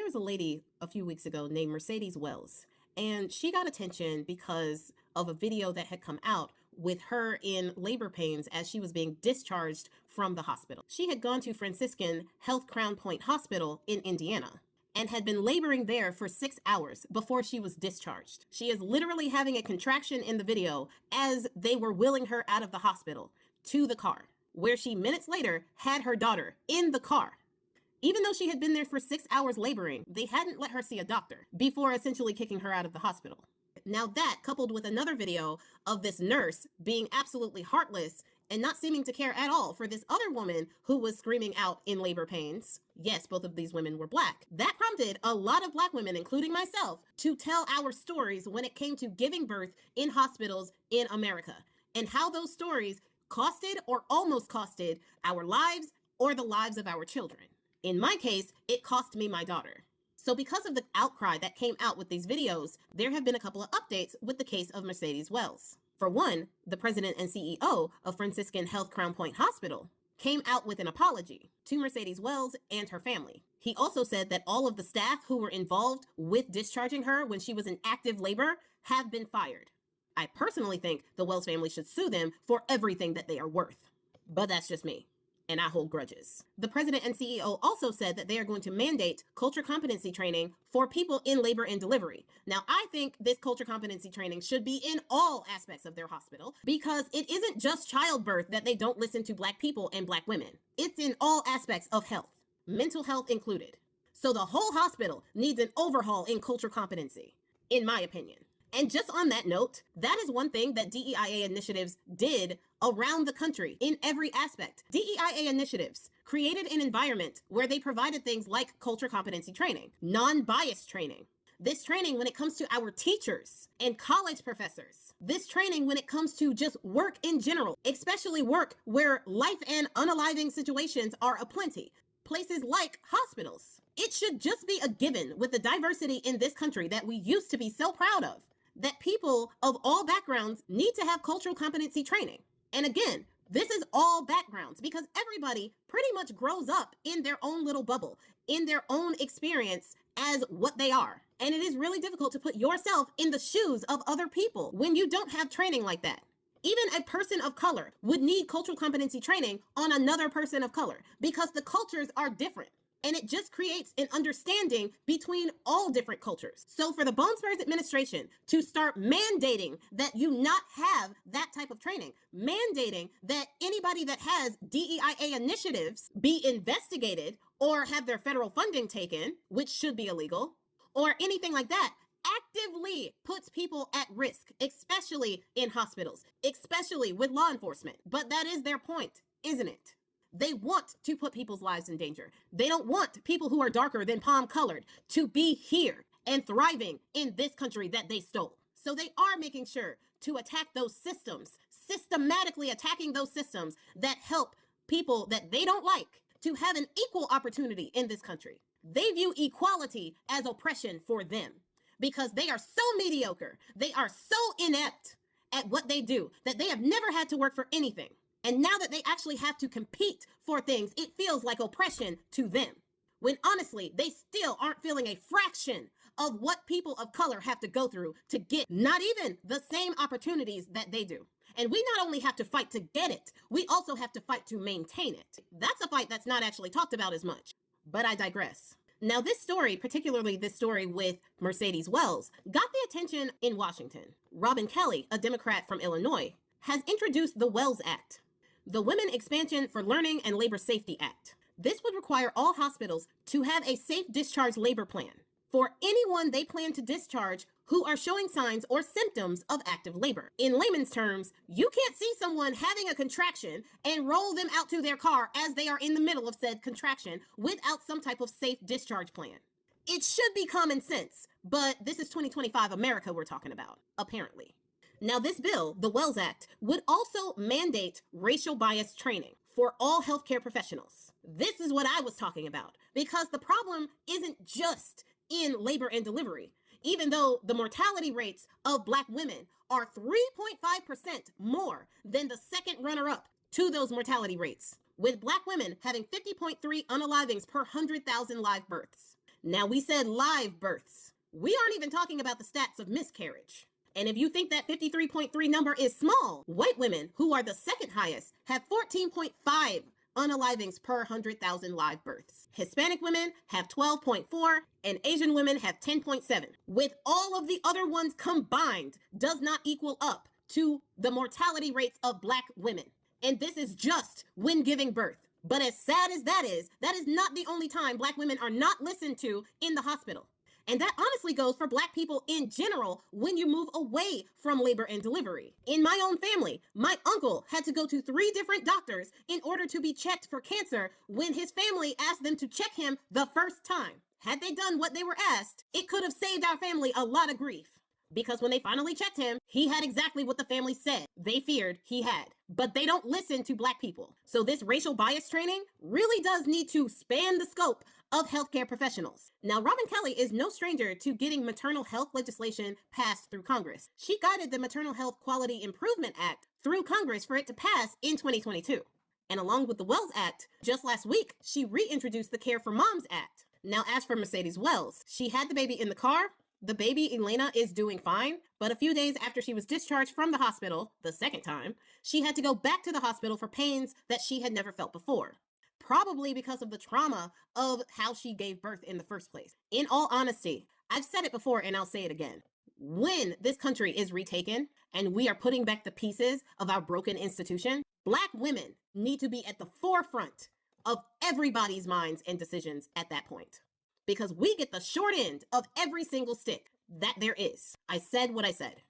was a lady a few weeks ago named Mercedes Wells, and she got attention because of a video that had come out with her in labor pains as she was being discharged from the hospital. She had gone to Franciscan Health Crown Point Hospital in Indiana and had been laboring there for 6 hours before she was discharged. She is literally having a contraction in the video as they were wheeling her out of the hospital to the car, where she minutes later had her daughter in the car. Even though she had been there for 6 hours laboring, they hadn't let her see a doctor before essentially kicking her out of the hospital. Now that, coupled with another video of this nurse being absolutely heartless and not seeming to care at all for this other woman who was screaming out in labor pains. Yes, both of these women were Black. That prompted a lot of Black women, including myself, to tell our stories when it came to giving birth in hospitals in America, and how those stories costed or almost costed our lives or the lives of our children. In my case, it cost me my daughter. So because of the outcry that came out with these videos, there have been a couple of updates with the case of Mercedes Wells. For one, the president and CEO of Franciscan Health Crown Point Hospital came out with an apology to Mercedes Wells and her family. He also said that all of the staff who were involved with discharging her when she was in active labor have been fired. I personally think the Wells family should sue them for everything that they are worth. But that's just me, and I hold grudges. The president and CEO also said that they are going to mandate culture competency training for people in labor and delivery. Now, I think this culture competency training should be in all aspects of their hospital, because it isn't just childbirth that they don't listen to Black people and Black women. It's in all aspects of health, mental health included. So the whole hospital needs an overhaul in culture competency, in my opinion. And just on that note, that is one thing that DEIA initiatives did around the country in every aspect. DEIA initiatives created an environment where they provided things like culture competency training, non-bias training. This training when it comes to our teachers and college professors. This training when it comes to just work in general, especially work where life and unaliving situations are aplenty. Places like hospitals. It should just be a given with the diversity in this country that we used to be so proud of, that people of all backgrounds need to have cultural competency training. And again, this is all backgrounds, because everybody pretty much grows up in their own little bubble, in their own experience as what they are. And it is really difficult to put yourself in the shoes of other people when you don't have training like that. Even a person of color would need cultural competency training on another person of color, because the cultures are different. And it just creates an understanding between all different cultures. So for the Bone Spurs administration to start mandating that you not have that type of training, mandating that anybody that has DEIA initiatives be investigated or have their federal funding taken, which should be illegal, or anything like that, actively puts people at risk, especially in hospitals, especially with law enforcement. But that is their point, isn't it? They want to put people's lives in danger. They don't want people who are darker than palm colored to be here and thriving in this country that they stole. So they are making sure to attack those systems, systematically attacking those systems that help people that they don't like to have an equal opportunity in this country. They view equality as oppression for them because they are so mediocre. They are so inept at what they do that they have never had to work for anything. And now that they actually have to compete for things, it feels like oppression to them. When honestly, they still aren't feeling a fraction of what people of color have to go through to get not even the same opportunities that they do. And we not only have to fight to get it, we also have to fight to maintain it. That's a fight that's not actually talked about as much. But I digress. Now this story, particularly this story with Mercedes Wells, got the attention in Washington. Robin Kelly, a Democrat from Illinois, has introduced the Wells Act, the Women Expansion for Learning and Labor Safety Act. This would require all hospitals to have a safe discharge labor plan for anyone they plan to discharge who are showing signs or symptoms of active labor. In layman's terms, you can't see someone having a contraction and roll them out to their car as they are in the middle of said contraction without some type of safe discharge plan. It should be common sense, but this is 2025 America we're talking about, apparently. Now, this bill, the Wells Act, would also mandate racial bias training for all healthcare professionals. This is what I was talking about, because the problem isn't just in labor and delivery. Even though the mortality rates of Black women are 3.5% more than the second runner-up to those mortality rates, with Black women having 50.3 unalivings per 100,000 live births. Now, we said live births. We aren't even talking about the stats of miscarriage. And if you think that 53.3 number is small, white women, who are the second highest, have 14.5 unalivings per 100,000 live births. Hispanic women have 12.4 and Asian women have 10.7. With all of the other ones combined, does not equal up to the mortality rates of Black women. And this is just when giving birth. But as sad as that is not the only time Black women are not listened to in the hospital. And that honestly goes for Black people in general when you move away from labor and delivery. In my own family, my uncle had to go to 3 different doctors in order to be checked for cancer when his family asked them to check him the first time. Had they done what they were asked, it could have saved our family a lot of grief. Because when they finally checked him, he had exactly what the family said they feared he had. But they don't listen to Black people. So this racial bias training really does need to span the scope of healthcare professionals. Now, Robin Kelly is no stranger to getting maternal health legislation passed through Congress. She guided the Maternal Health Quality Improvement Act through Congress for it to pass in 2022. And along with the Wells Act, just last week, she reintroduced the Care for Moms Act. Now, as for Mercedes Wells, she had the baby in the car. The baby, Elena, is doing fine, but a few days after she was discharged from the hospital, the second time, she had to go back to the hospital for pains that she had never felt before. Probably because of the trauma of how she gave birth in the first place. In all honesty, I've said it before and I'll say it again. When this country is retaken and we are putting back the pieces of our broken institution, Black women need to be at the forefront of everybody's minds and decisions at that point. Because we get the short end of every single stick that there is. I said what I said.